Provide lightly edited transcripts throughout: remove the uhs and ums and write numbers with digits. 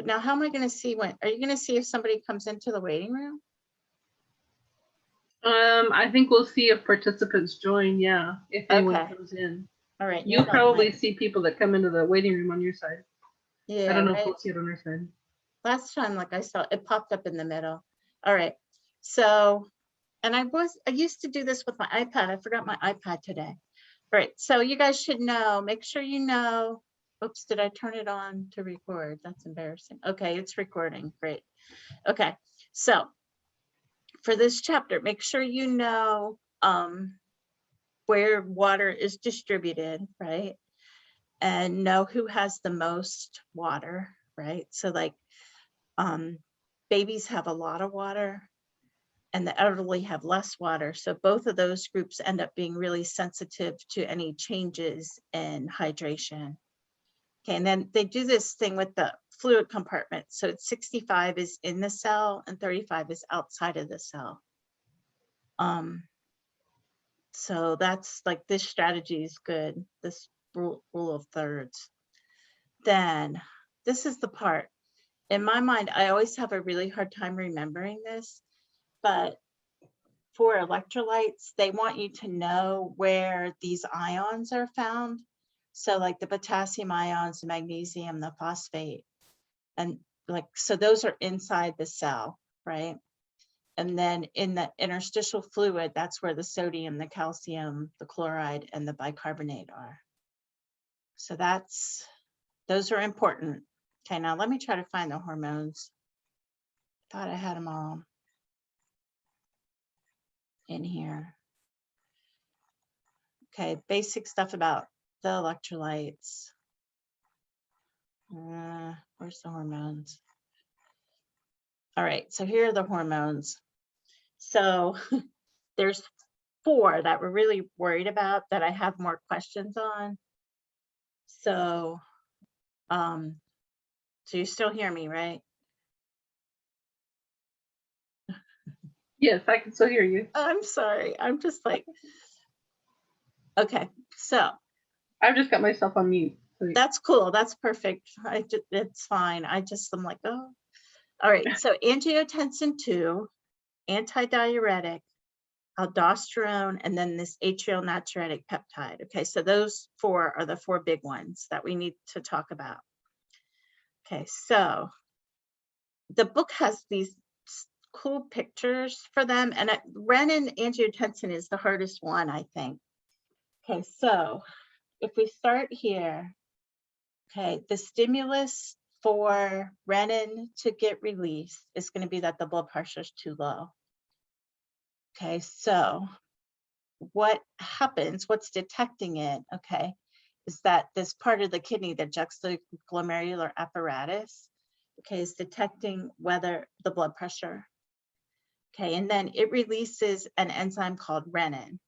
now how am I going to see when, are you going to see if somebody comes into the waiting room? I think we'll see if participants join, yeah, if anyone Okay. comes in. All right. You'll Hold on, probably wait. see people that come into the waiting room on your side. I Yeah, don't know if right. we'll see it on our side. Last time, like I saw, it popped up in the middle. All right. So, and I used to do this with my iPad. I forgot my iPad today. All right. So you guys should know, make sure you know. Oops, did I turn it on to record? That's embarrassing. Okay, it's recording. Great. Okay. So for this chapter, make sure you know where water is distributed, right? And know who has the most water, right? So like babies have a lot of water and the elderly have less water. So both of those groups end up being really sensitive to any changes in hydration. Okay, and then they do this thing with the fluid compartment. So it's 65 is in the cell and 35 is outside of the cell. So that's like, this strategy is good, this rule of thirds. Then this is the part, in my mind, I always have a really hard time remembering this, but for electrolytes, they want you to know where these ions are found. So like the potassium ions, the magnesium, the phosphate, and like, so those are inside the cell, right? And then in the interstitial fluid, that's where the sodium, the calcium, the chloride, and the bicarbonate are. So those are important. Okay, now let me try to find the hormones. Thought I had them all in here. Okay, basic stuff about the electrolytes. Where's the hormones? All right, so here are the hormones. So there's 4 that we're really worried about that I have more questions on. So, so you still hear me, right? Yes, I can still hear you. I'm sorry, I'm just like, okay, so. I've just got myself on mute. So That's cool, that's perfect. It's fine, I'm like, oh. All right, so angiotensin 2, antidiuretic, aldosterone, and then this atrial natriuretic peptide. Okay, so those 4 are the 4 big ones that we need to talk about. Okay, so the book has these cool pictures for them, and renin-angiotensin is the hardest one, I think. Okay, so if we start here, okay, the stimulus for renin to get released is going to be that the blood pressure is too low. Okay, so what happens, what's detecting it, okay, is that this part of the kidney, the juxtaglomerular apparatus, okay, is detecting whether the blood pressure. Okay, and then it releases an enzyme called renin.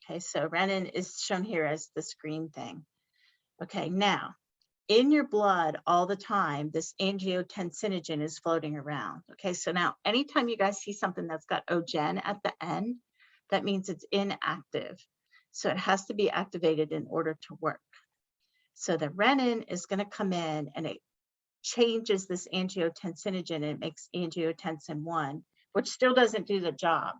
Okay, so renin is shown here as this green thing. Okay, now in your blood all the time, this angiotensinogen is floating around. Okay, so now anytime you guys see something that's got ogen at the end, that means it's inactive. So it has to be activated in order to work. So the renin is going to come in and it changes this angiotensinogen and it makes angiotensin 1, which still doesn't do the job.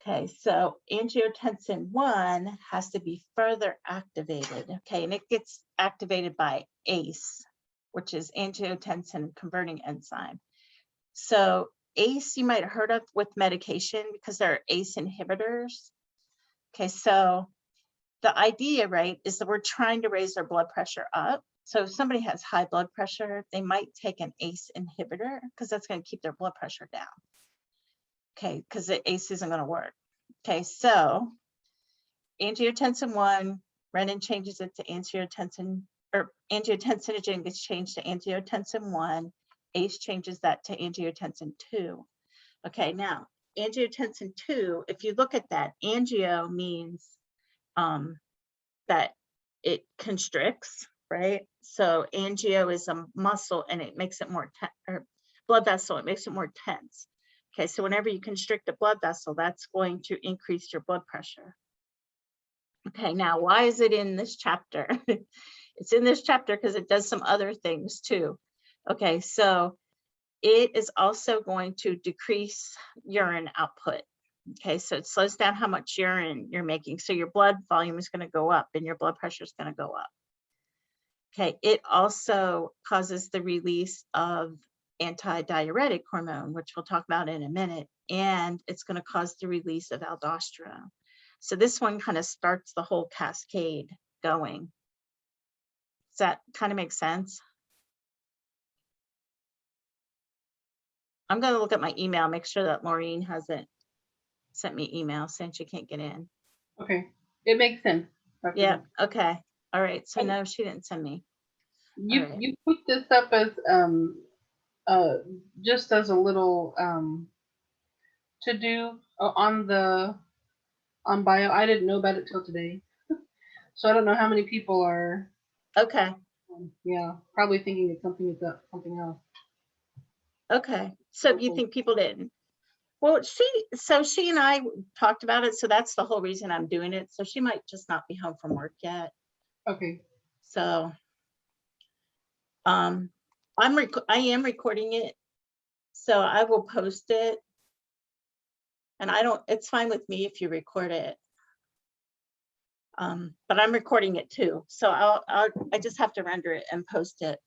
Okay, so angiotensin 1 has to be further activated. Okay, and it gets activated by ACE, which is angiotensin converting enzyme. So ACE you might have heard of with medication because there are ACE inhibitors. Okay, so the idea, right, is that we're trying to raise their blood pressure up. So if somebody has high blood pressure, they might take an ACE inhibitor because that's going to keep their blood pressure down. Okay, because the ACE isn't going to work. Okay, so angiotensin 1, renin changes it to angiotensin, or angiotensinogen gets changed to angiotensin 1, ACE changes that to angiotensin 2. Okay, now angiotensin 2, if you look at that, angio means that it constricts, right? So angio is a muscle and it makes it more, or blood vessel, it makes it more tense. Okay, so whenever you constrict a blood vessel, that's going to increase your blood pressure. Okay, now why is it in this chapter? It's in this chapter because it does some other things too. Okay, so it is also going to decrease urine output. Okay, so it slows down how much urine you're making. So your blood volume is going to go up and your blood pressure is going to go up. Okay, it also causes the release of antidiuretic hormone, which we'll talk about in a minute, and it's going to cause the release of aldosterone. So this one kind of starts the whole cascade going. Does that kind of make sense? I'm going to look at my email, make sure that Maureen hasn't sent me email since you can't get in. Okay, it makes sense. Dr. Yeah, Deb. okay. All right, so And no, she didn't send me. You All right. you put this up as uh just as a little to do on the on bio. I didn't know about it till today, so I don't know how many people are Okay, yeah probably thinking it's something else. okay. So you Okay. think people didn't? Well, she and I talked about it, so that's the whole reason I'm doing it. So she might just not be home from work yet. Okay. So I am recording it, so I will post it. And it's fine with me if you record it. But I'm recording it too. So I just have to render it and post it.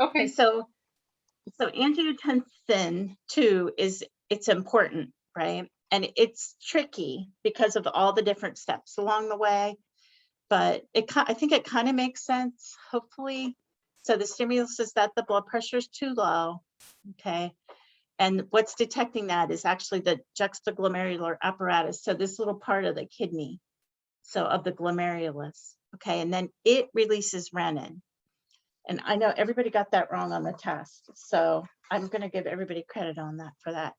Okay, Okay. so angiotensin 2 it's important, right? And it's tricky because of all the different steps along the way, but I think it kind of makes sense, hopefully. So the stimulus is that the blood pressure is too low, okay? And what's detecting that is actually the juxtaglomerular apparatus. So this little part of the kidney, so of the glomerulus, okay? And then it releases renin. And I know everybody got that wrong on the test, so I'm going to give everybody credit on that for that.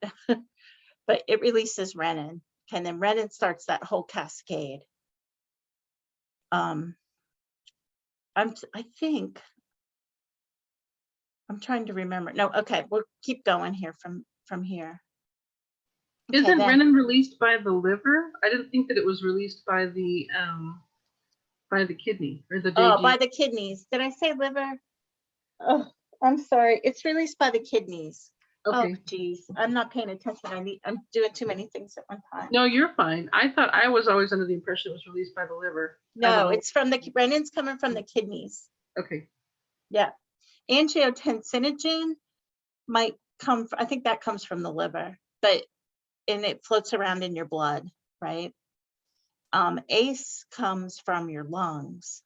But it releases renin, and then renin starts that whole cascade. I think I'm trying to remember. No, okay, we'll keep going here from here. Okay, Isn't then, renin released by the liver? I didn't think that it was released by the kidney or the oh, JG. by the kidneys. Did I say liver? Oh, I'm sorry. It's released by the kidneys. Oh, Okay. geez, I'm not paying attention. I'm doing too many things at one time. No, you're fine. I thought I was always under the impression it was released by the liver. I don't No, know. it's from the renin's coming from the kidneys. Okay. Yeah, angiotensinogen might come. I think that comes from the liver, and it floats around in your blood, right? ACE comes from your lungs,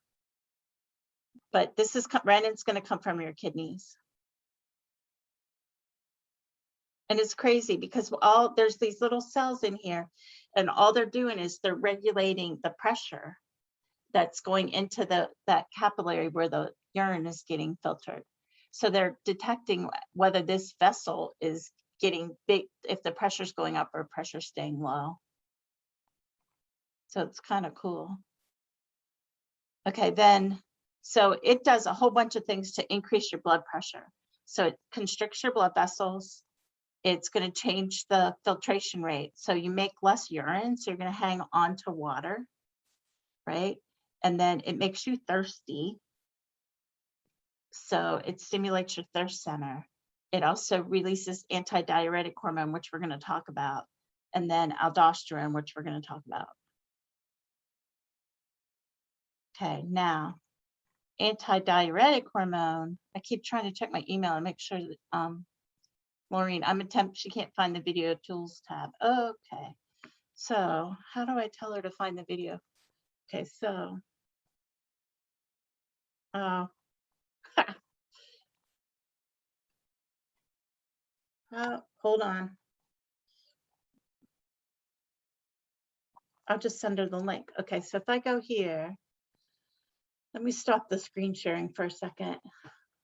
but renin's going to come from your kidneys. And it's crazy because there's these little cells in here, and all they're doing is they're regulating the pressure that's going into that capillary where the urine is getting filtered. So they're detecting whether this vessel is getting big, if the pressure's going up or pressure staying low. So it's kind of cool. Okay, then, so it does a whole bunch of things to increase your blood pressure. So it constricts your blood vessels. It's going to change the filtration rate. So you make less urine, so you're going to hang on to water, right? And then it makes you thirsty. So it stimulates your thirst center. It also releases antidiuretic hormone, which we're going to talk about, and then aldosterone, which we're going to talk about. Okay, now antidiuretic hormone. I keep trying to check my email and make sure that Maureen, she can't find the video tools tab. Okay, so how do I tell her to find the video? Okay, so hold on. I'll just send her the link. Okay, so if I go here, let me stop the screen sharing for a second.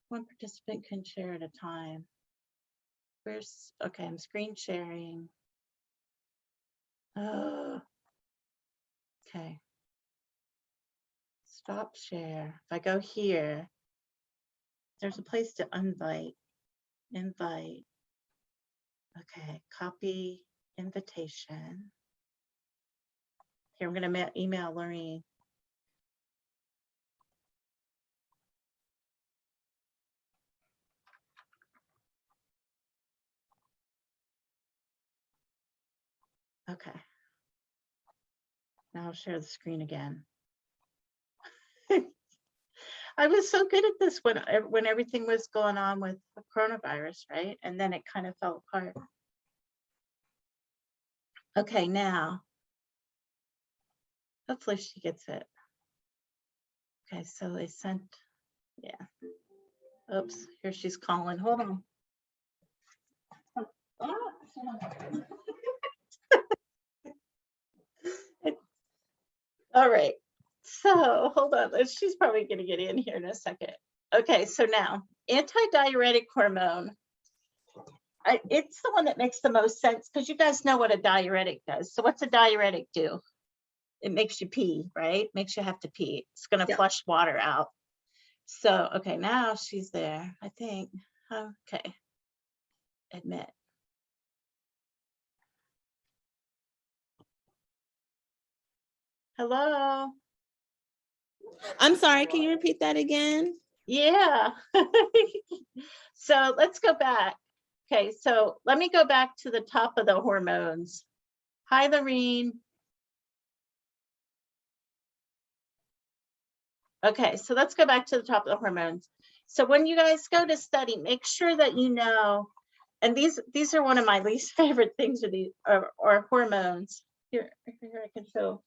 One participant can share at a time. Okay, I'm screen sharing. Okay. Stop share. If I go here, there's a place to invite. Okay, copy invitation. Here, I'm going to email Lorraine. Okay. Now I'll share the screen again. I was so good at this when everything was going on with the coronavirus, right? And then it kind of fell apart. Okay, now, hopefully she gets it. Okay, so they sent, yeah. Oops, here she's calling. Hold on. All right. So hold on. She's probably going to get in here in a second. Okay, so now antidiuretic hormone. It's the one that makes the most sense because you guys know what a diuretic does. So what's a diuretic do? It makes you pee, right? Makes you have to pee. It's going to flush water out. So, okay, now she's there, I think. Okay. Admit. Hello. I'm sorry, can you repeat that again? Yeah. So let's go back. Okay, so let me go back to the top of the hormones. Hi, Lorene. Okay, so let's go back to the top of the hormones. So when you guys go to study, make sure that you know, and these are one of my least favorite things are hormones. Here I can show.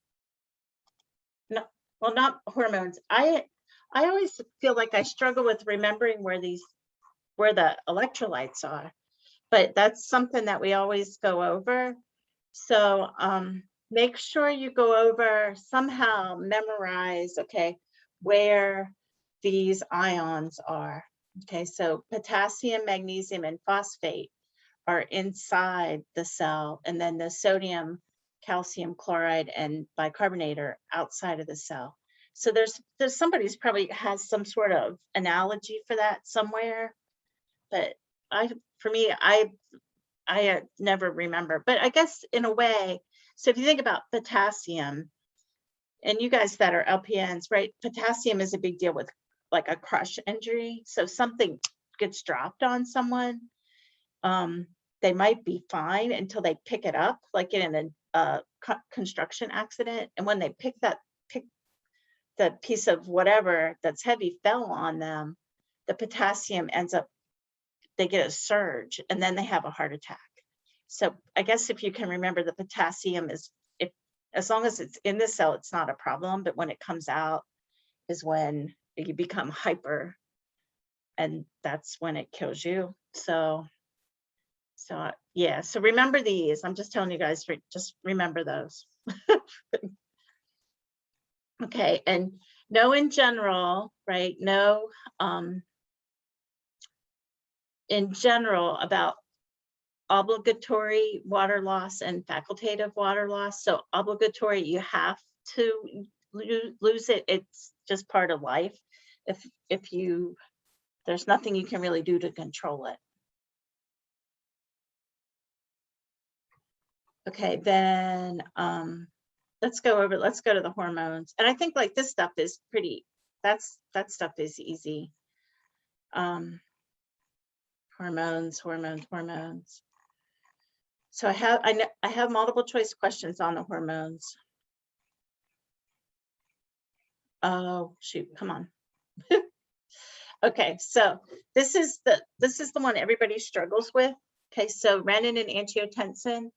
No, well, not hormones. I always feel like I struggle with remembering where the electrolytes are, but that's something that we always go over. So make sure you go over, somehow memorize, okay, where these ions are. Okay, so potassium, magnesium, and phosphate are inside the cell, and then the sodium, calcium chloride, and bicarbonate are outside of the cell. So there's somebody's probably has some sort of analogy for that somewhere, but for me, I never remember. But I guess in a way, so if you think about potassium, and you guys that are LPNs, right? Potassium is a big deal with like a crush injury. So something gets dropped on someone, they might be fine until they pick it up, like in a construction accident. And when they pick the piece of whatever that's heavy fell on them, the potassium ends up, they get a surge and then they have a heart attack. So I guess if you can remember, the potassium is, as long as it's in the cell, it's not a problem. But when it comes out is when you become hyper, and that's when it kills you. So yeah, so remember these. I'm just telling you guys, just remember those. Okay, and know in general, right? Know in general about obligatory water loss and facultative water loss. So obligatory, you have to lose it. It's just part of life. If you, there's nothing you can really do to control it. Okay, then let's go to the hormones. And I think like this stuff is pretty, that stuff is easy. Hormones. So I have multiple choice questions on the hormones. Oh shoot, come on. Okay, so this is the one everybody struggles with. Okay, so renin and angiotensin.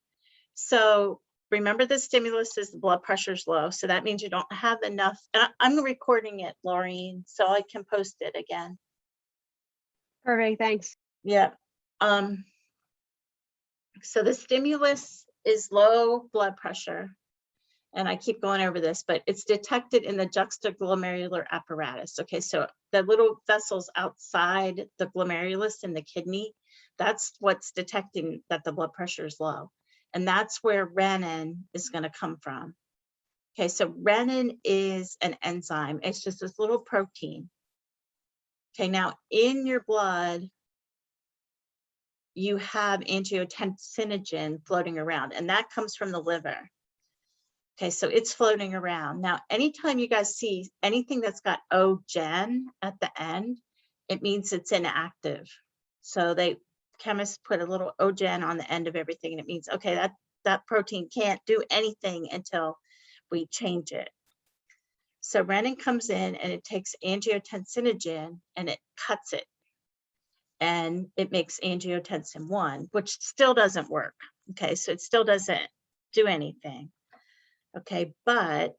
So remember, the stimulus is the blood pressure's low, so that means you don't have enough. And I'm recording it, Laureen, so I can post it again. Perfect, thanks. Yeah. So the stimulus is low blood pressure, and I keep going over this, but it's detected in the juxtaglomerular apparatus. Okay, so the little vessels outside the glomerulus in the kidney, that's what's detecting that the blood pressure is low. And that's where renin is going to come from. Okay, so renin is an enzyme. It's just this little protein. Okay, now in your blood, you have angiotensinogen floating around, and that comes from the liver. Okay, so it's floating around. Now, anytime you guys see anything that's got O-gen at the end, it means it's inactive. So chemists put a little O-gen on the end of everything, and it means, okay, that protein can't do anything until we change it. So renin comes in and it takes angiotensinogen and it cuts it. And it makes angiotensin 1, which still doesn't work. Okay, so it still doesn't do anything. Okay, but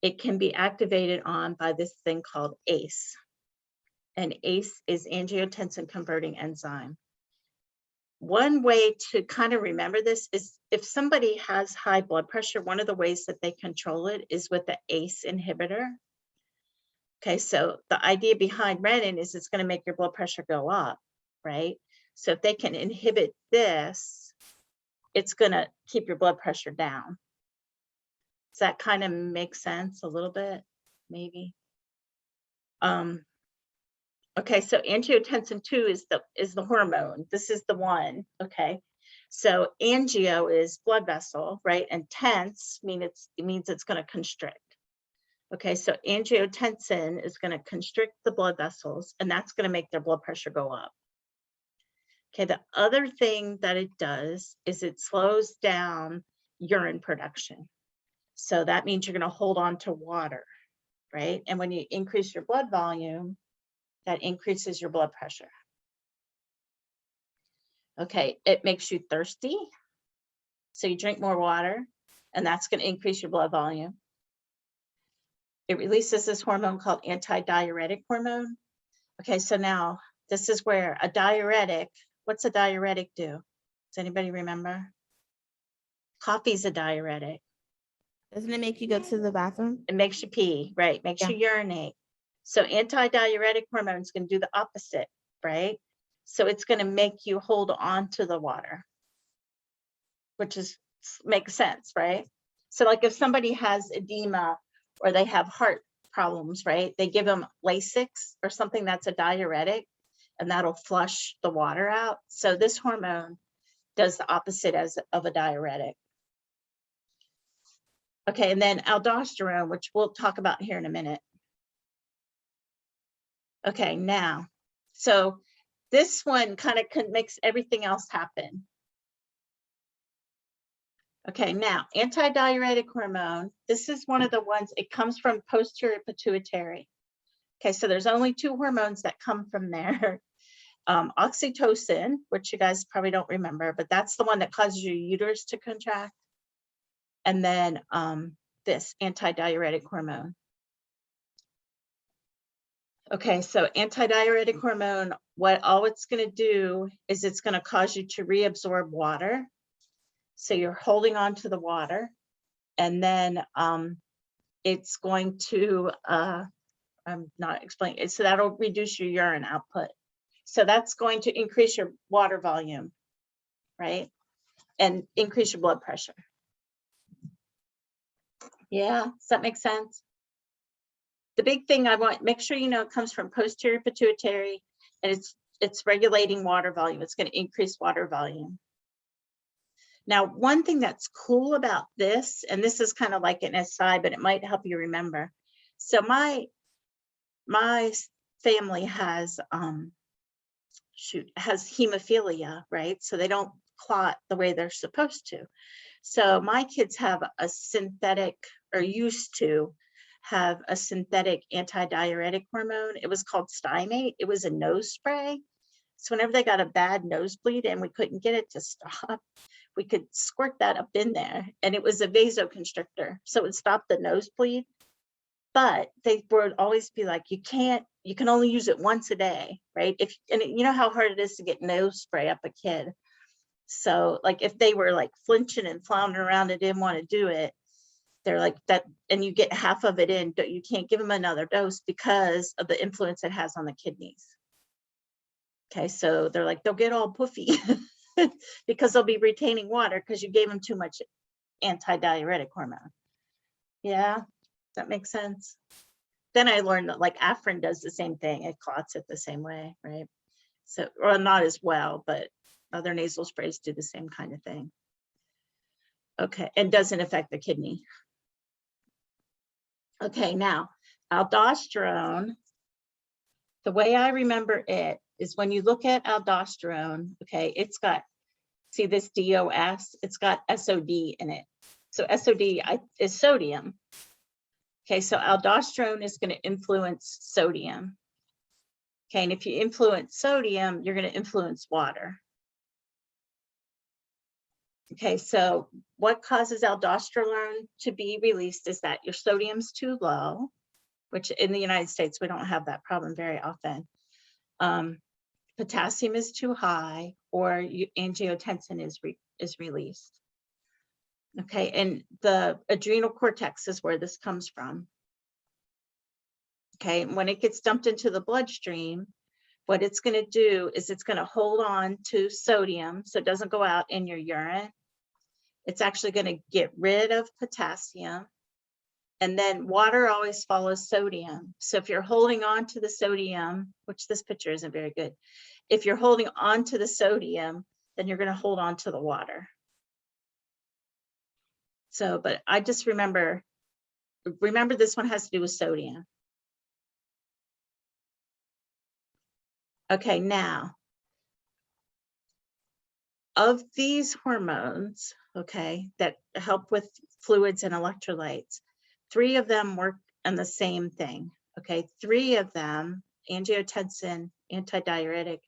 it can be activated on by this thing called ACE. And ACE is angiotensin converting enzyme. One way to kind of remember this is if somebody has high blood pressure, one of the ways that they control it is with the ACE inhibitor. Okay, so the idea behind renin is it's going to make your blood pressure go up, right? So if they can inhibit this, it's going to keep your blood pressure down. Does that kind of make sense a little bit? Maybe. Okay, so angiotensin 2 is the hormone. This is the one. Okay, so angio is blood vessel, right? And tense means it's going to constrict. Okay, so angiotensin is going to constrict the blood vessels, and that's going to make their blood pressure go up. Okay, the other thing that it does is it slows down urine production. So that means you're going to hold on to water, right? And when you increase your blood volume, that increases your blood pressure. Okay, it makes you thirsty. So you drink more water, and that's going to increase your blood volume. It releases this hormone called antidiuretic hormone. Okay, so now this is where a diuretic, what's a diuretic do? Does anybody remember? Coffee's a diuretic. Doesn't it make you go to the bathroom? It makes you pee, right? Makes you urinate. So antidiuretic hormone is going to do the opposite, right? So it's going to make you hold on to the water, which makes sense, right? So like if somebody has edema or they have heart problems, right? They give them Lasix or something that's a diuretic, and that'll flush the water out. So this hormone does the opposite of a diuretic. Okay, and then aldosterone, which we'll talk about here in a minute. Okay, now, so this one kind of makes everything else happen. Okay, now, antidiuretic hormone, this is one of the ones, it comes from posterior pituitary. Okay, so there's only 2 hormones that come from there. Oxytocin, which you guys probably don't remember, but that's the one that causes your uterus to contract. And then this antidiuretic hormone. Okay, so antidiuretic hormone, all it's going to do is it's going to cause you to reabsorb water. So you're holding on to the water, and then it's going to, I'm not explaining it, so that'll reduce your urine output. So that's going to increase your water volume, right? And increase your blood pressure. Yeah, does that make sense? The big thing I want, make sure you know it comes from posterior pituitary, and it's regulating water volume. It's going to increase water volume. Now, one thing that's cool about this, and this is kind of like an aside, but it might help you remember. So my family has hemophilia, right? So they don't clot the way they're supposed to. So my kids have a synthetic, or used to have a synthetic antidiuretic hormone. It was called Stymate. It was a nose spray. So whenever they got a bad nosebleed and we couldn't get it to stop, we could squirt that up in there, and it was a vasoconstrictor. So it would stop the nosebleed. But they would always be like, you can only use it once a day, right? And you know how hard it is to get nose spray up a kid. So like if they were like flinching and floundering around and didn't want to do it, they're like that, and you get half of it in, you can't give them another dose because of the influence it has on the kidneys. Okay, so they're like, they'll get all puffy because they'll be retaining water because you gave them too much antidiuretic hormone. Yeah, does that make sense? Then I learned that like Afrin does the same thing. It clots it the same way, right? So, or not as well, but other nasal sprays do the same kind of thing. Okay, and doesn't affect the kidney. Okay, now aldosterone, the way I remember it is when you look at aldosterone, okay, it's got See this DOS? It's got SOD in it. So SOD is sodium. Okay, so aldosterone is going to influence sodium. Okay, and if you influence sodium, you're going to influence water. Okay, so what causes aldosterone to be released is that your sodium's too low, which in the United States, we don't have that problem very often. Potassium is too high, or angiotensin is released. Okay, and the adrenal cortex is where this comes from. Okay, and when it gets dumped into the bloodstream, what it's going to do is it's going to hold on to sodium so it doesn't go out in your urine. It's actually going to get rid of potassium. And then water always follows sodium. So if you're holding on to the sodium, which this picture isn't very good, if you're holding on to the sodium, then you're going to hold on to the water. So, but I just remember this one has to do with sodium. Okay, now, of these hormones, okay, that help with fluids and electrolytes, 3 of them work on the same thing, okay? 3 of them, angiotensin, antidiuretic,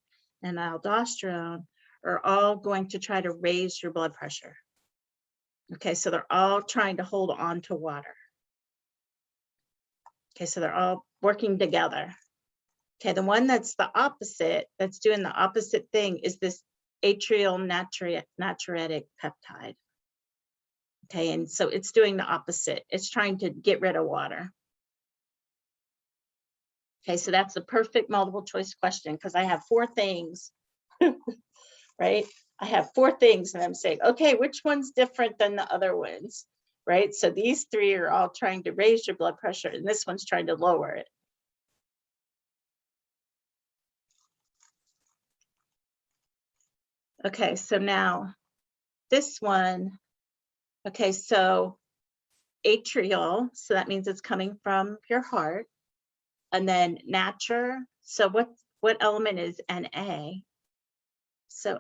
and aldosterone, are all going to try to raise your blood pressure. Okay, so they're all trying to hold on to water. Okay, so they're all working together. Okay, the one that's the opposite, that's doing the opposite thing, is this atrial natriuretic peptide. Okay, and so it's doing the opposite. It's trying to get rid of water. Okay, so that's a perfect multiple choice question because I have 4 things, right? I have 4 things and I'm saying, okay, which one's different than the other ones, right? So these 3 are all trying to raise your blood pressure and this one's trying to lower it. Okay, so now this one, okay, so atrial, so that means it's coming from your heart. And then nature, so what element is Na? So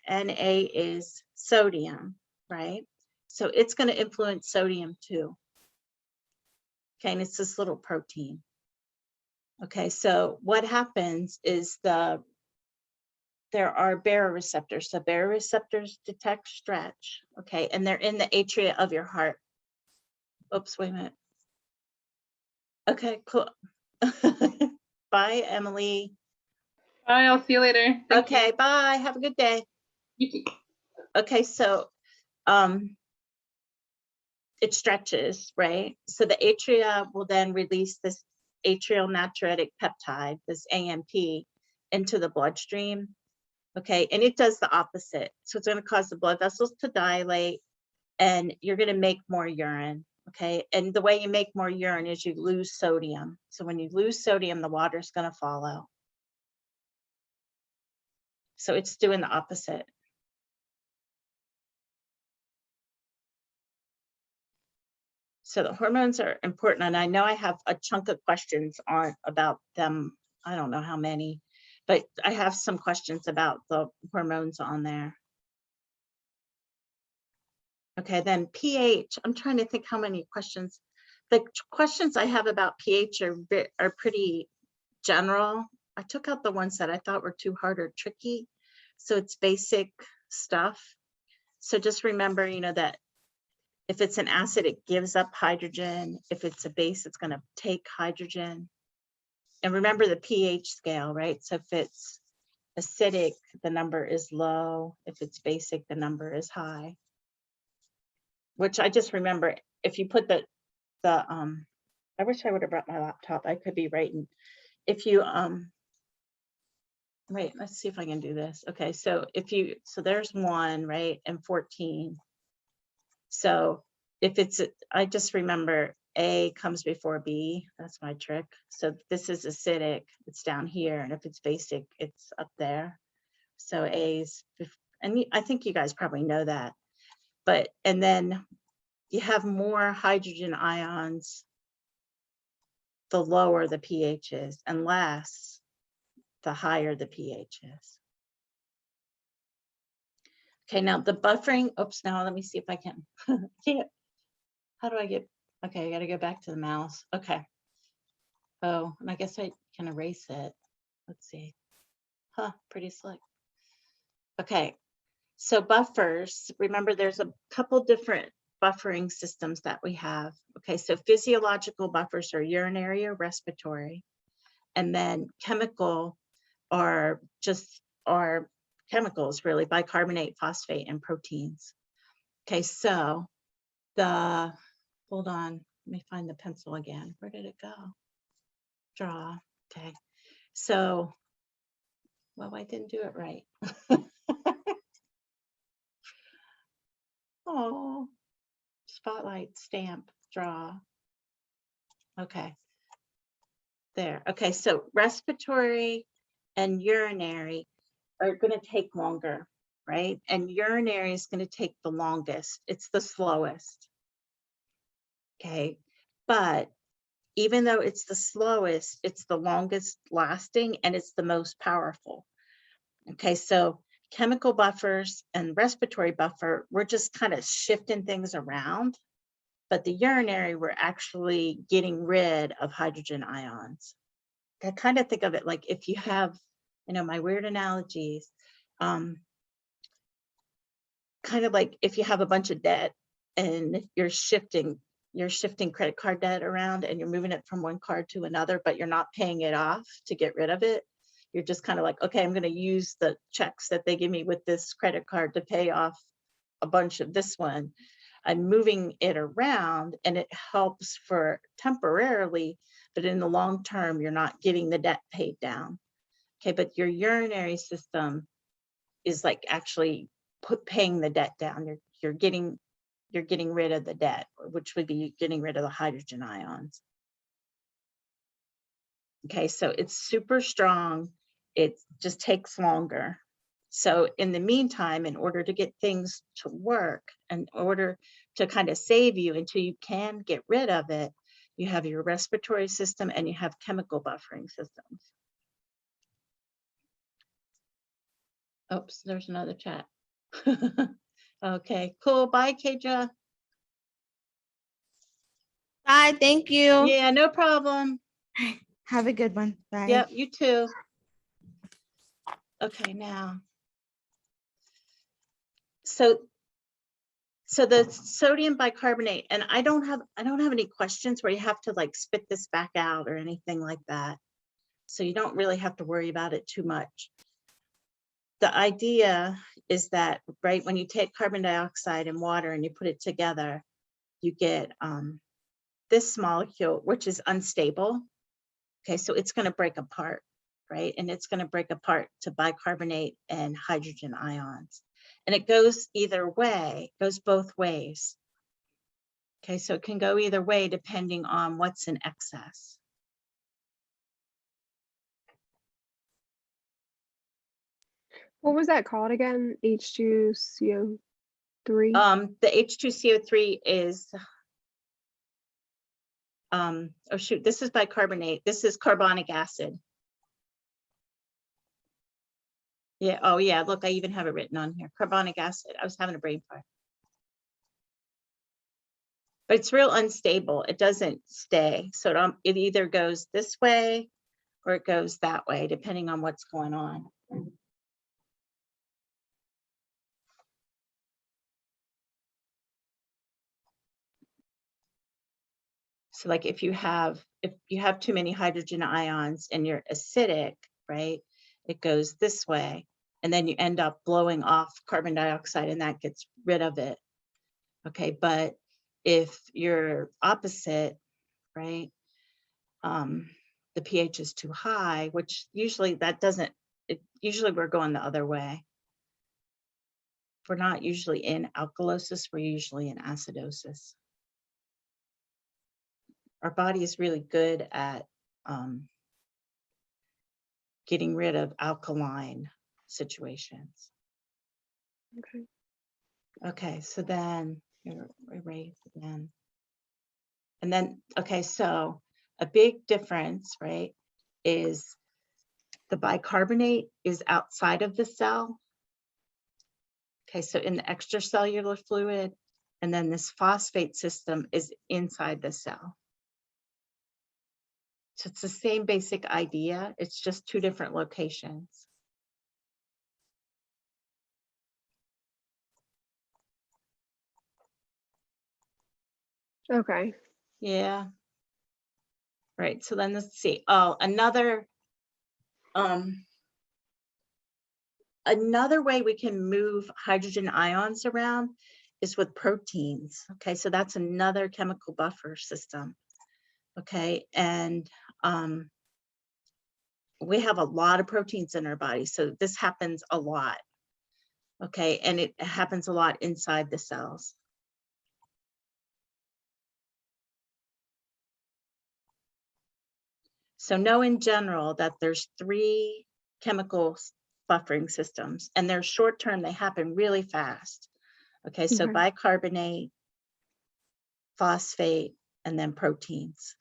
Na is sodium, right? So it's going to influence sodium too. Okay, and it's this little protein. Okay, so what happens is there are baroreceptors. So baroreceptors detect stretch, okay, and they're in the atria of your heart. Oops, wait a minute. Okay, cool. Bye, Emily. Bye, I'll see you later. Thank Okay, you. bye. Have a good day. You too. Okay, so it stretches, right? So the atria will then release this atrial natriuretic peptide, this ANP, into the bloodstream. Okay, and it does the opposite. So it's going to cause the blood vessels to dilate and you're going to make more urine. Okay, and the way you make more urine is you lose sodium. So when you lose sodium, the water's going to follow. So it's doing the opposite. So the hormones are important, and I know I have a chunk of questions about them. I don't know how many, but I have some questions about the hormones on there. Okay, then pH. I'm trying to think how many questions. The questions I have about pH are pretty general. I took out the ones that I thought were too hard or tricky. So it's basic stuff. So just remember, you know, that if it's an acid, it gives up hydrogen. If it's a base, it's going to take hydrogen. And remember the pH scale, right? So if it's acidic, the number is low. If it's basic, the number is high. Which I just remember, if you put I wish I would have brought my laptop. I could be writing. If you, wait, let's see if I can do this. Okay, so so there's 1, right? And 14. So if it's, I just remember A comes before B, that's my trick. So this is acidic, it's down here. And if it's basic, it's up there. So A's, and I think you guys probably know that. But, and then you have more hydrogen ions the lower the pH is, and less the higher the pH is. Okay, now the buffering, oops, now let me see if I can. Can't. How do I get, okay, I gotta go back to the mouse. Okay. Oh, and I guess I can erase it. Let's see. Huh, pretty slick. Okay, so buffers, remember there's a couple different buffering systems that we have. Okay, so physiological buffers are urinary or respiratory, and then chemical are just are chemicals really, bicarbonate, phosphate, and proteins. Okay, so the, hold on, let me find the pencil again. Where did it go? Draw, okay. So, well, I didn't do it right. Oh, spotlight, stamp, draw. Okay, there. Okay, so respiratory and urinary are going to take longer, right? And urinary is going to take the longest. It's the slowest. Okay, but even though it's the slowest, it's the longest lasting and it's the most powerful. Okay, so chemical buffers and respiratory buffer, we're just kind of shifting things around. But the urinary, we're actually getting rid of hydrogen ions. I kind of think of it like if you have, my weird analogies, kind of like if you have a bunch of debt and you're shifting credit card debt around and you're moving it from one card to another, but you're not paying it off to get rid of it. You're just kind of like, okay, I'm going to use the checks that they give me with this credit card to pay off a bunch of this one. I'm moving it around and it helps for temporarily, but in the long term, you're not getting the debt paid down. Okay, but your urinary system is like actually paying the debt down. You're getting rid of the debt, which would be getting rid of the hydrogen ions. Okay, so it's super strong. It just takes longer. So in the meantime, in order to get things to work, in order to kind of save you until you can get rid of it, you have your respiratory system and you have chemical buffering systems. Oops, there's another chat. Okay, cool. Bye, Keja. Bye, thank you. Yeah, no problem. Have a good one. Bye. Yep, you too. Okay, now. So the sodium bicarbonate, and I don't have any questions where you have to like spit this back out or anything like that. So you don't really have to worry about it too much. The idea is that, right, when you take carbon dioxide and water and you put it together, you get this molecule, which is unstable. Okay, so it's going to break apart, right? And it's going to break apart to bicarbonate and hydrogen ions. And it goes either way, goes both ways. Okay, so it can go either way depending on what's in excess. What was that called again? H2CO3? The H2CO3 is, oh shoot, this is bicarbonate. This is carbonic acid. Yeah, oh yeah, look, I even have it written on here, carbonic acid. I was having a brain fart. But it's real unstable. It doesn't stay. So it either goes this way or it goes that way, depending on what's going on. So like if you have too many hydrogen ions and you're acidic, right, it goes this way. And then you end up blowing off carbon dioxide and that gets rid of it. Okay, but if you're opposite, right, the pH is too high, which usually usually we're going the other way. We're not usually in alkalosis, we're usually in acidosis. Our body is really good at getting rid of alkaline situations. Okay. Okay, so then erase again. And then, okay, so a big difference, right, is the bicarbonate is outside of the cell Okay, so in the extracellular fluid, and then this phosphate system is inside the cell. So it's the same basic idea, it's just two different locations. Okay. Yeah. Right, so then let's see, oh, another way we can move hydrogen ions around is with proteins. Okay, so that's another chemical buffer system. Okay, and we have a lot of proteins in our body, so this happens a lot. Okay, and it happens a lot inside the cells. So know in general that there's 3 chemical buffering systems, and they're short term, they happen really fast. Okay, so Okay. bicarbonate, phosphate, and then proteins.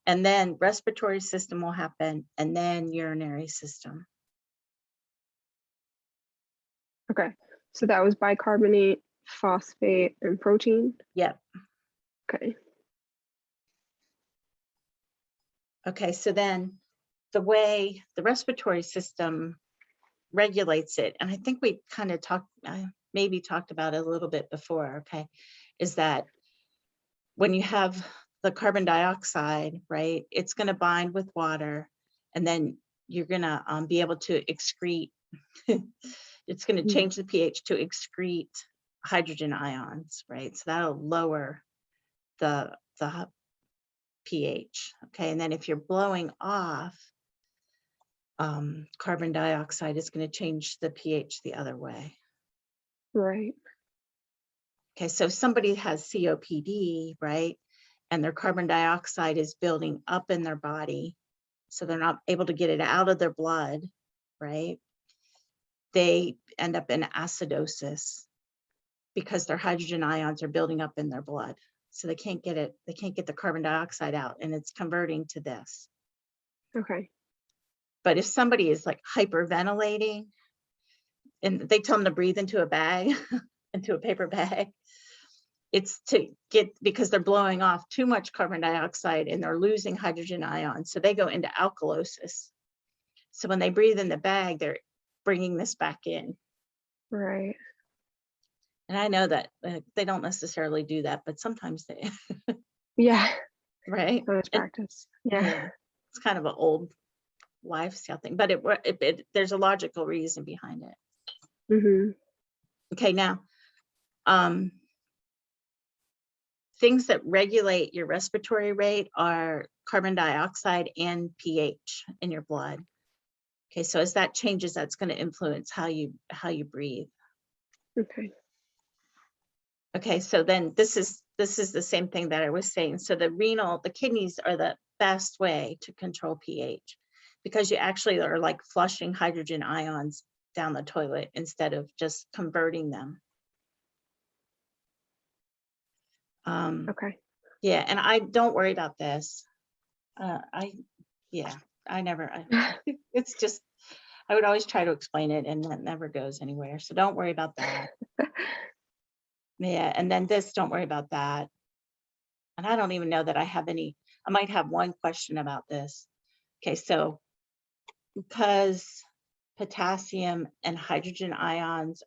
And then respiratory system will happen, and then urinary system. Okay. So that was bicarbonate, phosphate, and protein. Yep. Okay. Okay, so then the way the respiratory system regulates it, and I think we kind of maybe talked about it a little bit before, okay, is that when you have the carbon dioxide, right, it's going to bind with water, and then you're going to be able to excrete, it's going to change the pH to excrete hydrogen ions, right? So that'll lower the pH, okay? And then if you're blowing off carbon dioxide, it's going to change the pH the other way. Right. Okay, so if somebody has COPD, right, and their carbon dioxide is building up in their body, so they're not able to get it out of their blood, right, they end up in acidosis because their hydrogen ions are building up in their blood. So they can't get it, they can't get the carbon dioxide out, and it's converting to this. Okay. But if somebody is like hyperventilating and they tell them to breathe into a bag, into a paper bag, it's to get, because they're blowing off too much carbon dioxide and they're losing hydrogen ions. So they go into alkalosis. So when they breathe in the bag, they're bringing this back in. Right. And I know that they don't necessarily do that, but sometimes they, Yeah. right? So much And- practice. Yeah. It's kind of an old lifestyle thing, but there's a logical reason behind it. Mm-hmm. Okay, now, things that regulate your respiratory rate are carbon dioxide and pH in your blood. Okay, so as that changes, that's going to influence how you breathe. Okay. Okay, so then this is the same thing that I was saying. So the kidneys are the best way to control pH, because you actually are like flushing hydrogen ions down the toilet instead of just converting them. Okay. Yeah, and I don't worry about this. It's just, I would always try to explain it and that never goes anywhere. So don't worry about that. Yeah, and then this, don't worry about that. And I don't even know that I have any, I might have one question about this. Okay, so because potassium and hydrogen ions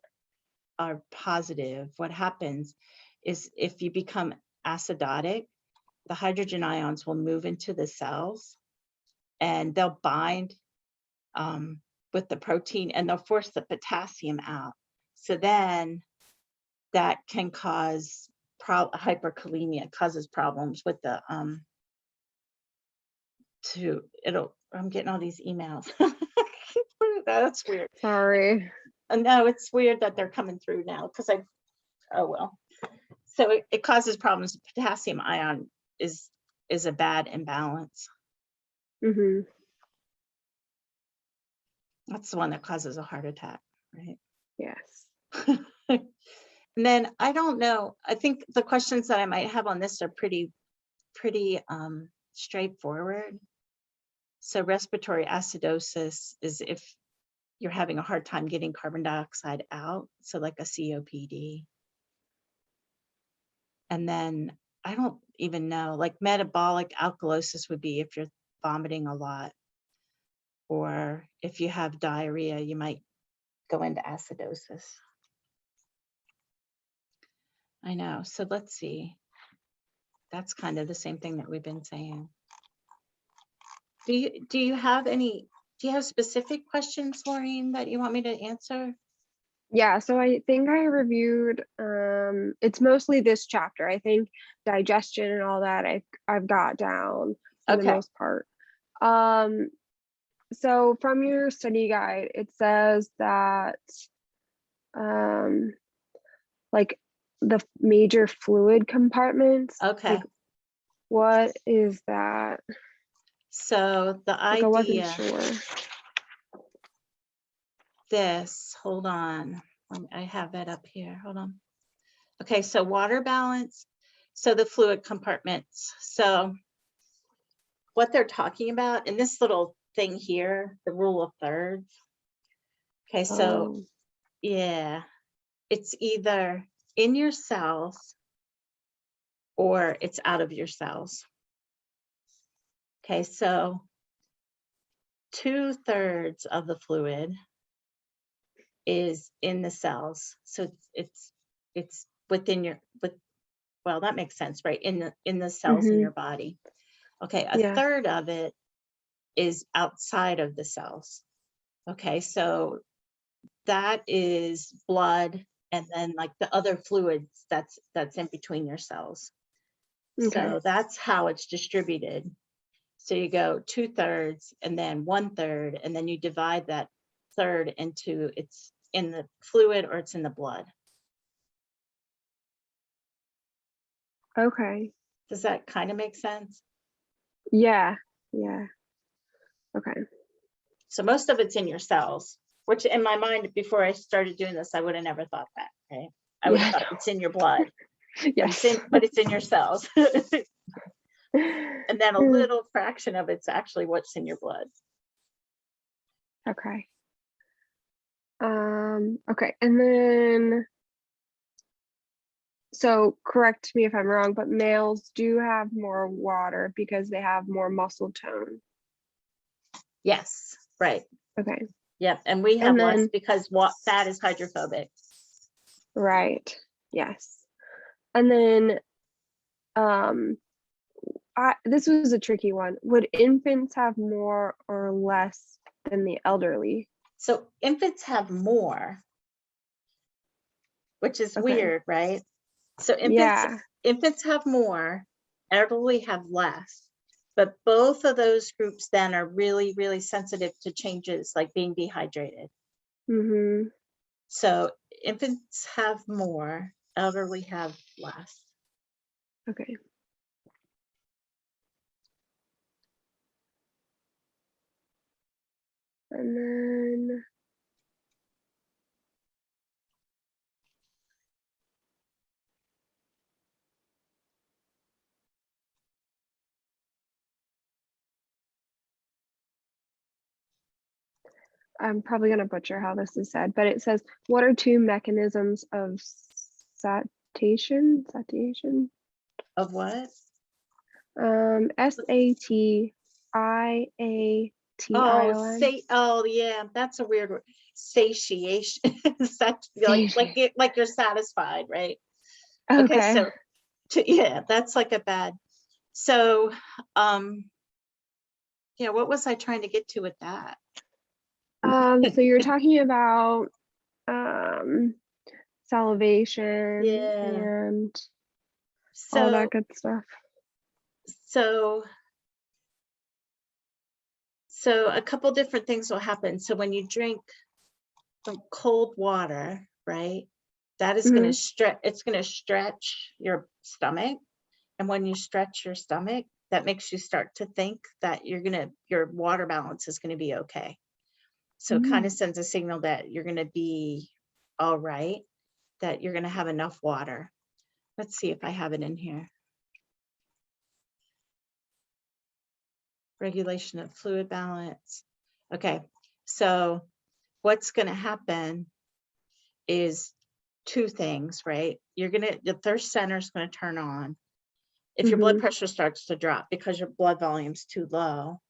are positive, what happens is if you become acidotic, the hydrogen ions will move into the cells and they'll bind with the protein and they'll force the potassium out. So then that can cause hyperkalemia, causes problems with the I'm getting all these emails. That's weird. Sorry. And no, it's weird that they're coming through now because oh well. So it causes problems. Potassium ion is a bad imbalance. Mm-hmm. That's the one that causes a heart attack, right? Yes. And then I don't know, I think the questions that I might have on this are pretty straightforward. So respiratory acidosis is if you're having a hard time getting carbon dioxide out, so like a COPD. And then I don't even know, like metabolic alkalosis would be if you're vomiting a lot, or if you have diarrhea, you might go into acidosis. I know. So let's see. That's kind of the same thing that we've been saying. Do you have specific questions, Maureen, that you want me to answer? Yeah, so I think I reviewed it's mostly this chapter. I think digestion and all that I've got down for the Okay. most part. So from your study guide, it says that like the major fluid compartments. Okay. Like, what is that? So the Like, I wasn't idea, sure. hold on. I have that up here. Hold on. Okay, so water balance. So the fluid compartments. So what they're talking about in this little thing here, the rule of thirds. Okay, so Oh, yeah, it's either in your cells or it's out of your cells. Okay, so 2/3 of the fluid is in the cells. So it's within your, well, that makes sense, right? In the cells in mhm, your body. Okay, a yeah. third of it is outside of the cells. Okay, so that is blood, and then like the other fluids that's in between your cells. Okay. So that's how it's distributed. So you go 2/3 and then 1/3, and then you divide that third into it's in the fluid or it's in the blood. Okay. Does that kind of make sense? Yeah. Yeah. Okay. So most of it's in your cells, which in my mind, before I started doing this, I would have never thought that, right? I would have Yeah. thought it's in your blood, Yes. but it's in your cells. And then a little fraction of it's actually what's in your blood. Okay. Okay, and then, so correct me if I'm wrong, but males do have more water because they have more muscle tone. Yes, right. Okay, Yep. And we have and less then, because fat is hydrophobic. right, yes. And then, this was a tricky one. Would infants have more or less than the elderly? So infants have more, which is Okay, weird, right? So yeah, infants have more, elderly have less. But both of those groups then are really, really sensitive to changes like being dehydrated. mm-hmm, So infants have more, elderly have less. okay. And then, I'm probably going to butcher how this is said, but it says, what are two mechanisms of satiation? Satiation? Of what? SATIATION. Oh yeah, that's a weird word. Satiation. Like you're satisfied, right? Okay, Okay. so yeah, that's like a bad. So yeah, what was I trying to get to with that? So you're talking about salivation Yeah. and all that good stuff. So a couple different things will happen. So when you drink cold water, right, that is going to stretch, it's going to stretch your stomach. And when you stretch your stomach, that makes you start to think that your water balance is going to be okay. So it kind of sends a signal that you're going to be all right, that you're going to have enough water. Let's see if I have it in here. Regulation of fluid balance. Okay, so what's gonna happen is two things, right? The thirst center is gonna turn on. If your blood Mhm. pressure starts to drop because your blood volume's too low,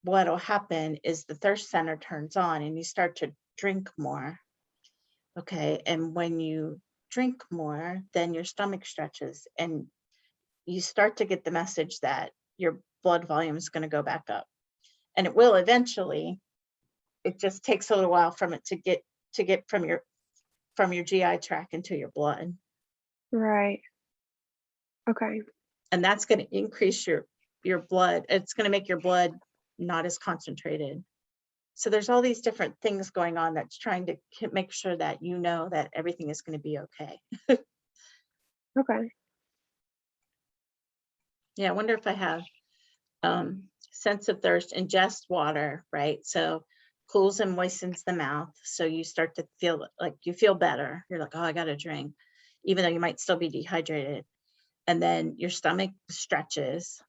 what'll happen is the thirst center turns on and you start to drink more. Okay, and when you drink more, then your stomach stretches and you start to get the message that your blood volume is going to go back up. And it will eventually. It just takes a little while from it to get from your GI tract into your blood. Right. Okay. And that's going to increase your blood. It's going to make your blood not as concentrated. So there's all these different things going on that's trying to make sure that you know that everything is going to be okay. Okay. Yeah, I wonder if I have sense of thirst, ingest water, right? So cools and moistens the mouth. So you start to feel like you feel better. You're like, oh, I got to drink, even though you might still be dehydrated. And then your stomach stretches,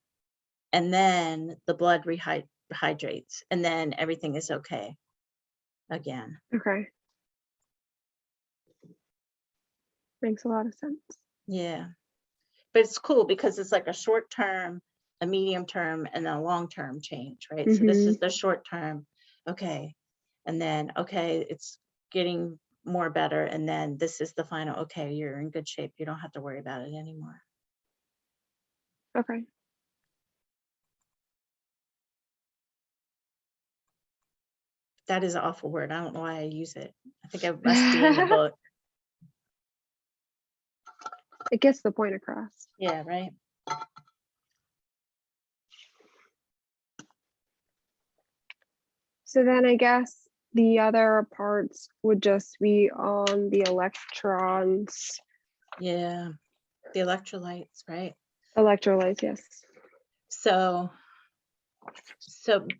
and then the blood rehydrates, and then everything is okay again. Okay. Makes a lot of sense. Yeah. But it's cool because it's like a short term, a medium term, and a long term change, right? So this is Mhm. the short term. Okay. And then, okay, it's getting more better. And then this is the final, okay, you're in good shape. You don't have to worry about it anymore. Okay. That is an awful word. I don't know why I use it. I think it must be in the book. It gets the point across. Yeah, right. So then I guess the other parts would just be on the electrons, Yeah. The electrolytes, right? electrolytes, yes. So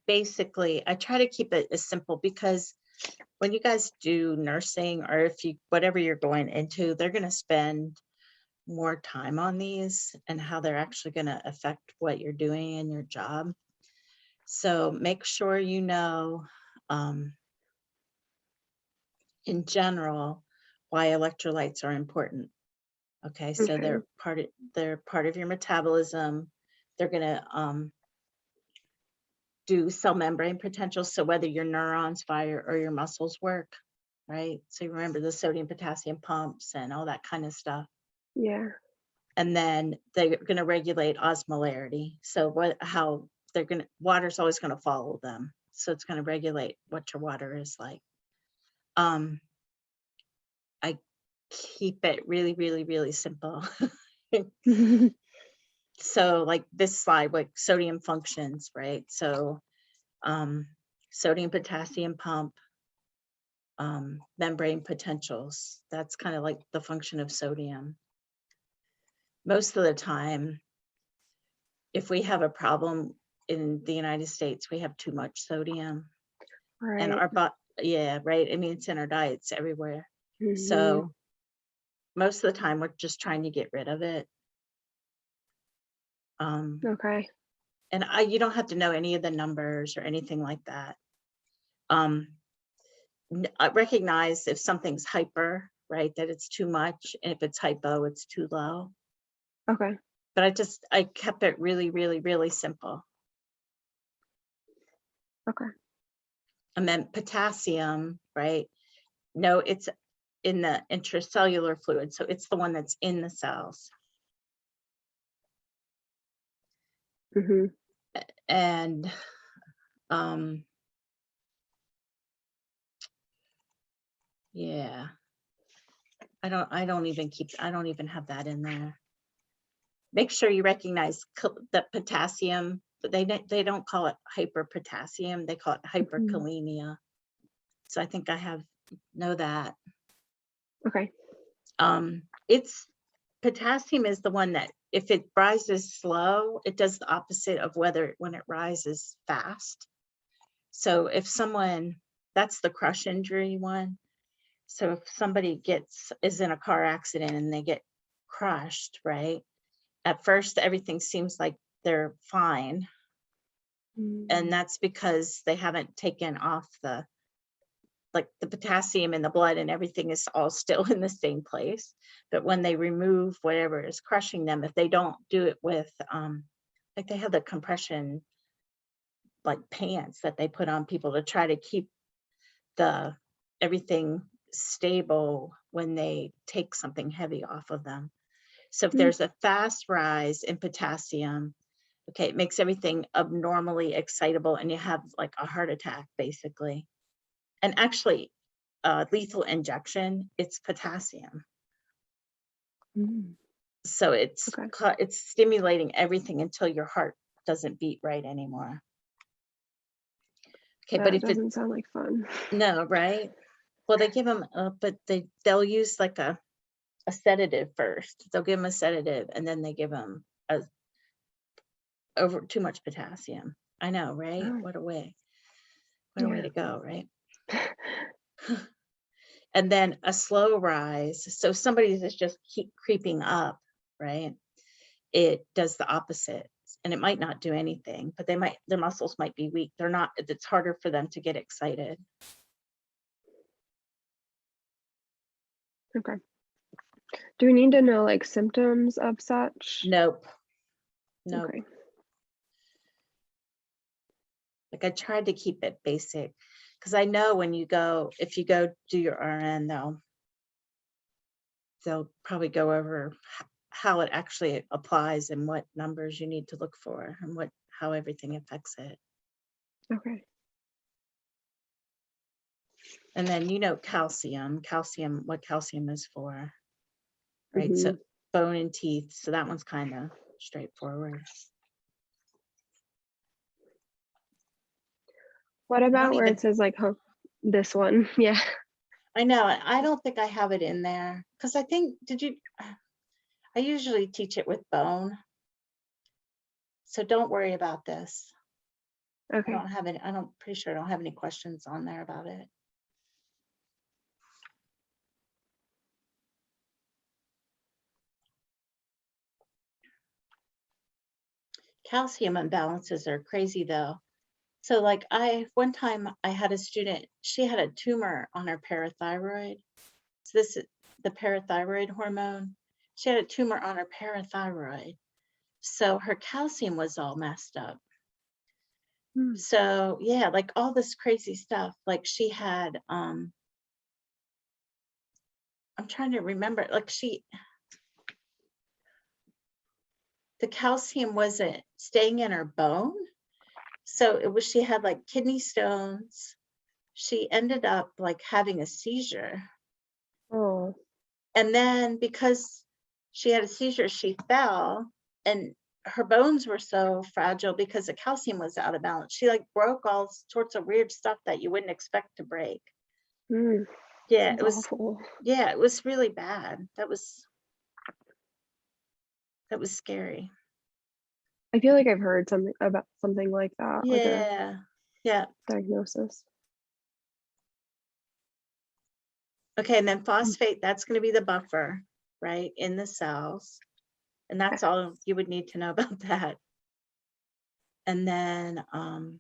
basically I try to keep it as simple because when you guys do nursing, or if you whatever you're going into, they're going to spend more time on these and how they're actually going to affect what you're doing in your job. So make sure you know in general why electrolytes are important. Okay, so Okay. they're part of your metabolism. They're going to do cell membrane potential. So whether your neurons fire or your muscles work, right? So you remember the sodium potassium pumps and all that kind of stuff. Yeah. And then they're going to regulate osmolarity. So water's always going to follow them. So it's going to regulate what your water is like. I keep it really, really, really simple. So like this slide, like sodium functions, right? So sodium potassium pump, membrane potentials. That's kind of like the function of sodium. Most of the time, if we have a problem in the United States, we have too much sodium. And Right. yeah, right. I mean, it's in our diets everywhere. Mhm. So most of the time, we're just trying to get rid of it. Okay. And you don't have to know any of the numbers or anything like that. I recognize if something's hyper, right, that it's too much, and if it's hypo, it's too low. Okay. But I kept it really, really, really simple. Okay. And then potassium, right? No, it's in the intracellular fluid. So it's the one that's in the cells. Mhm. And yeah, I don't even have that in there. Make sure you recognize that potassium, but they don't call it hyperpotassium, they call it hyperkalemia. So I think I know that. Okay. It's potassium is the one that if it rises slow, it does the opposite of when it rises fast. So if that's the crush injury one. So if somebody is in a car accident and they get crushed, right? At first, everything seems like they're fine. And that's because they haven't taken off the potassium in the blood, and everything is all still in the same place. But when they remove whatever is crushing them, if they don't do it with, like they have the compression, like pants that they put on people to try to keep everything stable when they take something heavy off of them. So if Mm. there's a fast rise in potassium, okay, it makes everything abnormally excitable and you have like a heart attack basically. And actually, lethal injection, it's potassium. Mm. So it's Okay. it's stimulating everything until your heart doesn't beat right anymore. Okay, but That if doesn't sound like fun. no, right? Well, they give them, but they'll use like a sedative first. They'll give them a sedative and then they give them over too much potassium. I know, right? Oh. What a way to go, right? Yeah. And then a slow rise. So if somebody is just keep creeping up, right? It does the opposite. And it might not do anything, but their muscles might be weak. It's harder for them to get excited. Okay. Do we need to know like symptoms of such? Nope. Okay. Like I tried to keep it basic because I know if you go do your RN, they'll probably go over how it actually applies and what numbers you need to look for and how everything affects it. Okay. And then, calcium, what calcium is for, right? So bone and teeth. So that one's kind of straightforward. What about where it says like, this one? Yeah. I know. I don't think I have it in there because I think, I usually teach it with bone. So don't worry about this. Okay. Pretty sure I don't have any questions on there about it. Calcium imbalances are crazy though. So like one time I had a student, she had a tumor on her parathyroid. So this is the parathyroid hormone. She had a tumor on her parathyroid. So her calcium was all messed up. So yeah, like all this crazy stuff. Like she had, I'm trying to remember, like the calcium wasn't staying in her bone. So she had like kidney stones. She ended up like having a seizure. Oh. And then because she had a seizure, she fell and her bones were so fragile because the calcium was out of balance. She like broke all sorts of weird stuff that you wouldn't expect to break. Yeah, it was awful. Yeah, it was really bad. That was scary. I feel like I've heard something about something like that. Like a diagnosis. Okay, and then phosphate, that's going to be the buffer, right, in the cells. And that's all you would need to know about that. And then I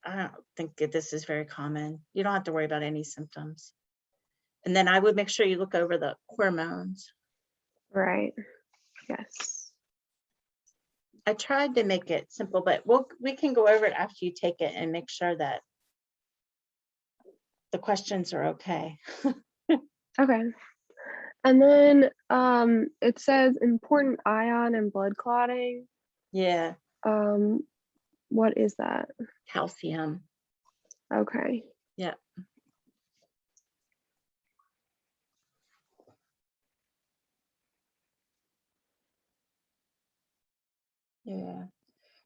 don't think that this is very common. You don't have to worry about any symptoms. And then I would make sure you look over the hormones. Right. Yes. I tried to make it simple, but we can go over it after you take it and make sure that the questions are okay. Okay. And then it says important ion and blood clotting. Yeah. What is that? Calcium. Okay. Yeah. Yeah.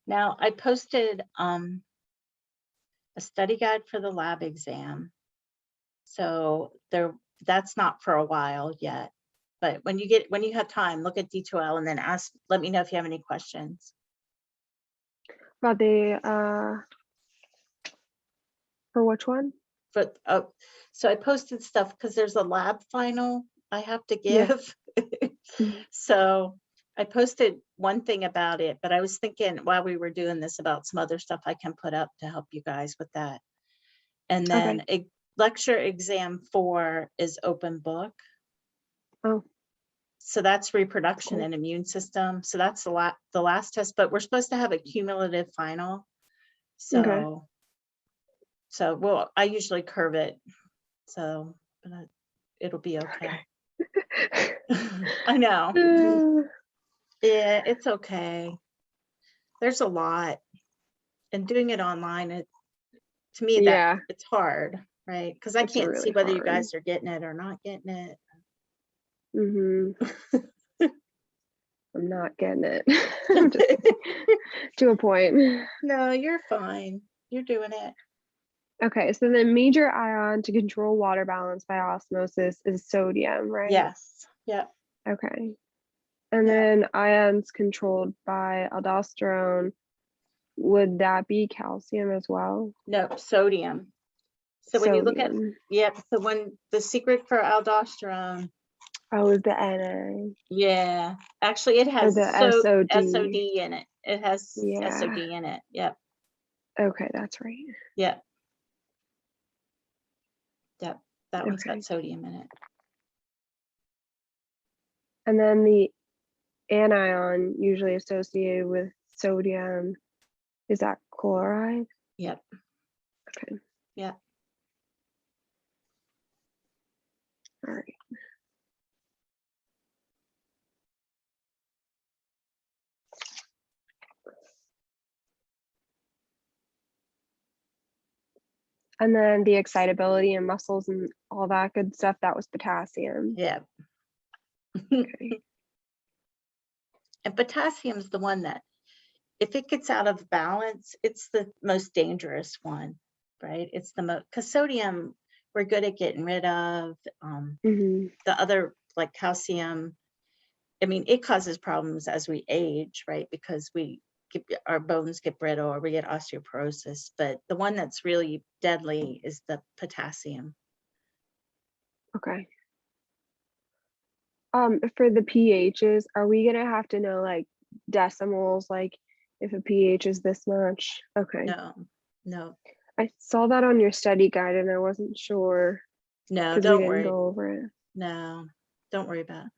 Now I posted a study guide for the lab exam. So that's not for a while yet. But when you have time, look at D2L and then let me know if you have any questions. About the for which one? But so I posted stuff because there's a lab final I have to Yeah. give. So I posted one thing about it, but I was thinking while we were doing this about some other stuff I can put up to help you guys with that. And then lecture exam 4 is open book. Oh, So that's reproduction Cool. and immune system. So that's the last test, but we're supposed to have a cumulative final. So, well, I usually curve it. So, but it'll be okay. I know. Yeah, it's okay. There's a lot. And doing it online, to me, yeah, it's hard, right? Because I It's can't see really whether you hard. guys are getting it or not getting it. I'm not getting it. I'm just kidding. To a point. No, you're fine. You're doing it. Okay, so the major ion to control water balance by osmosis is sodium, right? Yes. Yeah. Okay. And Yeah. then ions controlled by aldosterone, would that be calcium as well? No, sodium. So when you look at, Sodium. yep, so when the secret for aldosterone, Oh, is the Na yeah, actually it or has the SOD SOD? in it. It has Yeah. SOD in it. Yep. Okay, that's right. Yep. Yep. That one's Okay. got sodium in it. And then the anion usually associated with sodium, is that chloride? Yep. Okay. Yep. All right. And then the excitability in muscles and all that good stuff, that was potassium. Yep. Okay. And potassium is the one that, if it gets out of balance, it's the most dangerous one, right? It's the most, because sodium, we're good at getting rid of. Mhm. The other, like calcium, I mean, it causes problems as we age, right? Because our bones get brittle or we get osteoporosis. But the one that's really deadly is the potassium. Okay. For the pHs, are we gonna have to know like decimals, like if a pH is this much? Okay. No, I saw that on your study guide and I wasn't sure no, because we don't didn't worry. go over it. No, don't worry about it.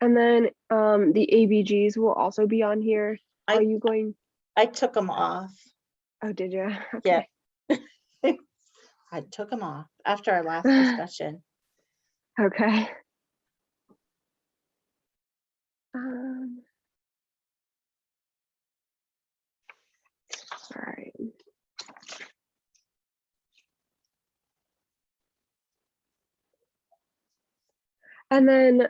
And then the ABGs will also be on here. I- Are you going? I took them off. Oh, did you? Yeah. Okay. I took them off after our last discussion. Okay. All right. And then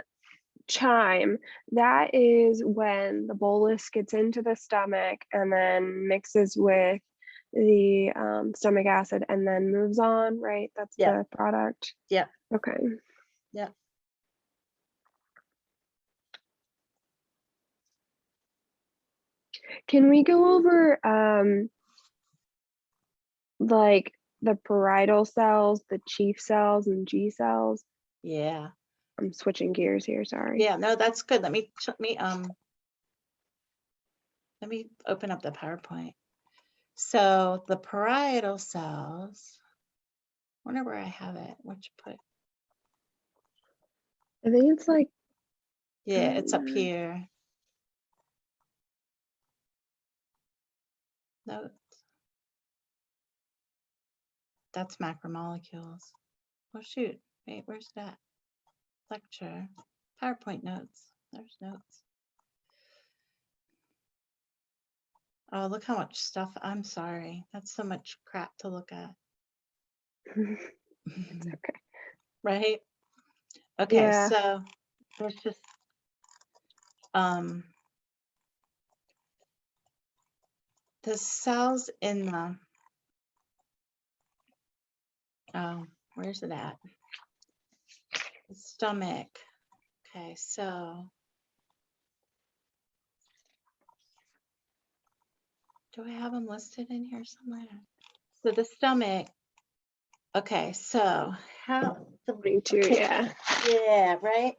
chime, that is when the bolus gets into the stomach and then mixes with the stomach acid and then moves on, right? That's Yeah. the product. Yeah. Okay. Yeah. Can we go over like the parietal cells, the chief cells and G cells? Yeah. I'm switching gears here, sorry. Yeah, no, that's good. Let me open up the PowerPoint. So the parietal cells, I wonder where I have it. Which put? I think it's like, Yeah, it's up here. No, that's macromolecules. Oh shoot, wait, where's that? Lecture, PowerPoint notes. There's notes. Oh, look how much stuff. I'm sorry. That's so much crap to look at. it's okay. Right? Okay, Yeah. so let's just the cells in the where's it at? The stomach. Okay, so do I have them listed in here somewhere? So the stomach. Okay, so how 22, Okay. yeah. Yeah, right.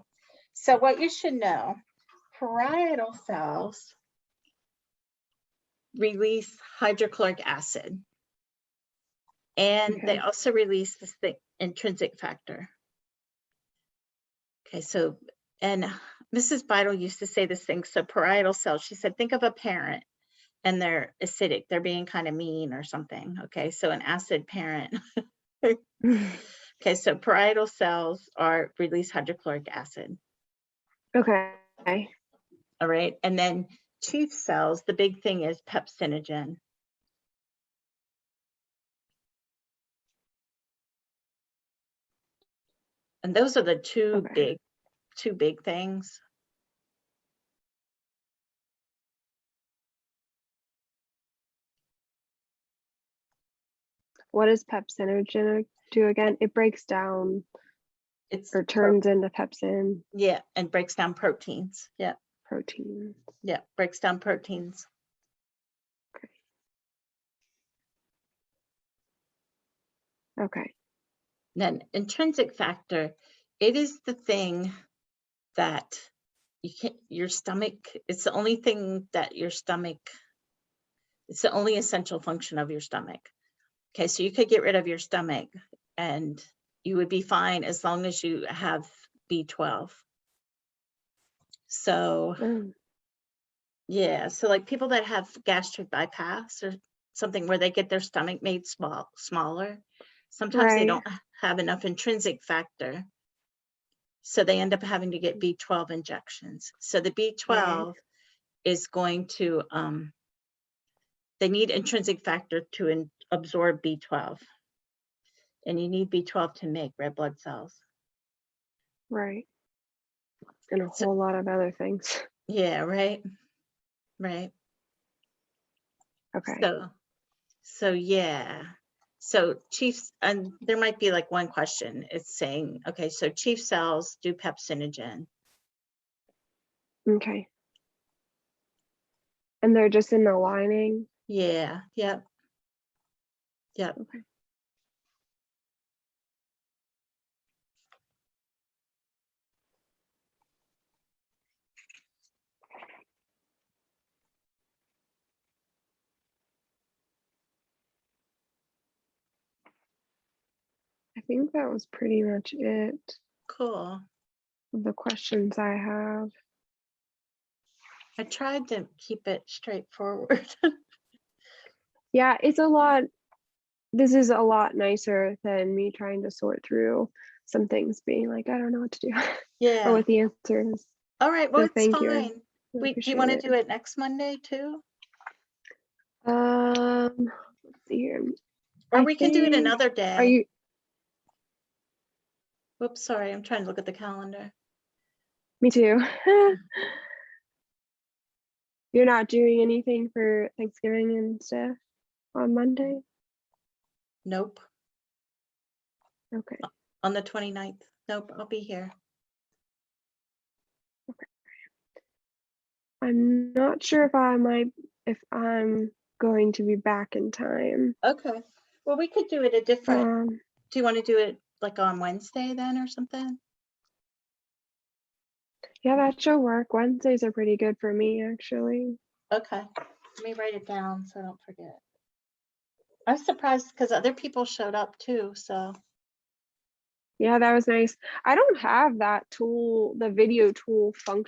So what you should know, parietal cells release hydrochloric acid. And they Okay. also release this thing, intrinsic factor. Okay, so, and Mrs. Beidel used to say this thing, so parietal cells, she said, think of a parent and they're acidic, they're being kind of mean or something. Okay, so an acid parent. Okay, so parietal cells are release hydrochloric acid. Okay. All right, and then chief cells, the big thing is pepsinogen. And those are the two Okay. big things. What does pepsinogen do again? It breaks down It's or turns into pepsin yeah, and breaks down proteins. Yeah, protein. yeah, breaks down proteins. Okay. Then intrinsic factor, it is the thing that you can't, your stomach, it's the only thing that your stomach, it's the only essential function of your stomach. Okay, so you could get rid of your stomach and you would be fine as long as you have B12. So Mm, yeah, so like people that have gastric bypass or something where they get their stomach made smaller, sometimes they right. don't have enough intrinsic factor. So they end up having to get B12 injections. So the B12 is going to, they need intrinsic factor to absorb B12. And you need B12 to make red blood cells. Right. And a So, whole lot of other things. yeah, right, right. Okay. So yeah. So chiefs, and there might be like one question. It's saying, okay, so chief cells do pepsinogen. Okay. And they're just in the lining. Yeah, yep. Yep. Okay. I think that was pretty much it. Cool. The questions I have. I tried to keep it straightforward. Yeah, it's a lot. This is a lot nicer than me trying to sort through some things, being like, I don't know what to do or Yeah. what the answer is. All right. Well, So it's thank you. I fine. really Do you appreciate want to it. do it next Monday too? Let's see here. Or I we can do it think, another are day. you, Whoops, sorry. I'm trying to look at the calendar. me too. You're not doing anything for Thanksgiving and stuff on Monday? Nope. Okay. On the 29th. Nope, I'll be here. I'm not sure if I'm going to be back in time. Okay. Well, we could do it a different. Um, Do you want to do it like on Wednesday then or something? yeah, that should work. Wednesdays are pretty good for me, actually. Okay. Let me write it down so I don't forget. I'm surprised because other people showed up too. So Yeah, that was nice. I don't have that tool, the video tool function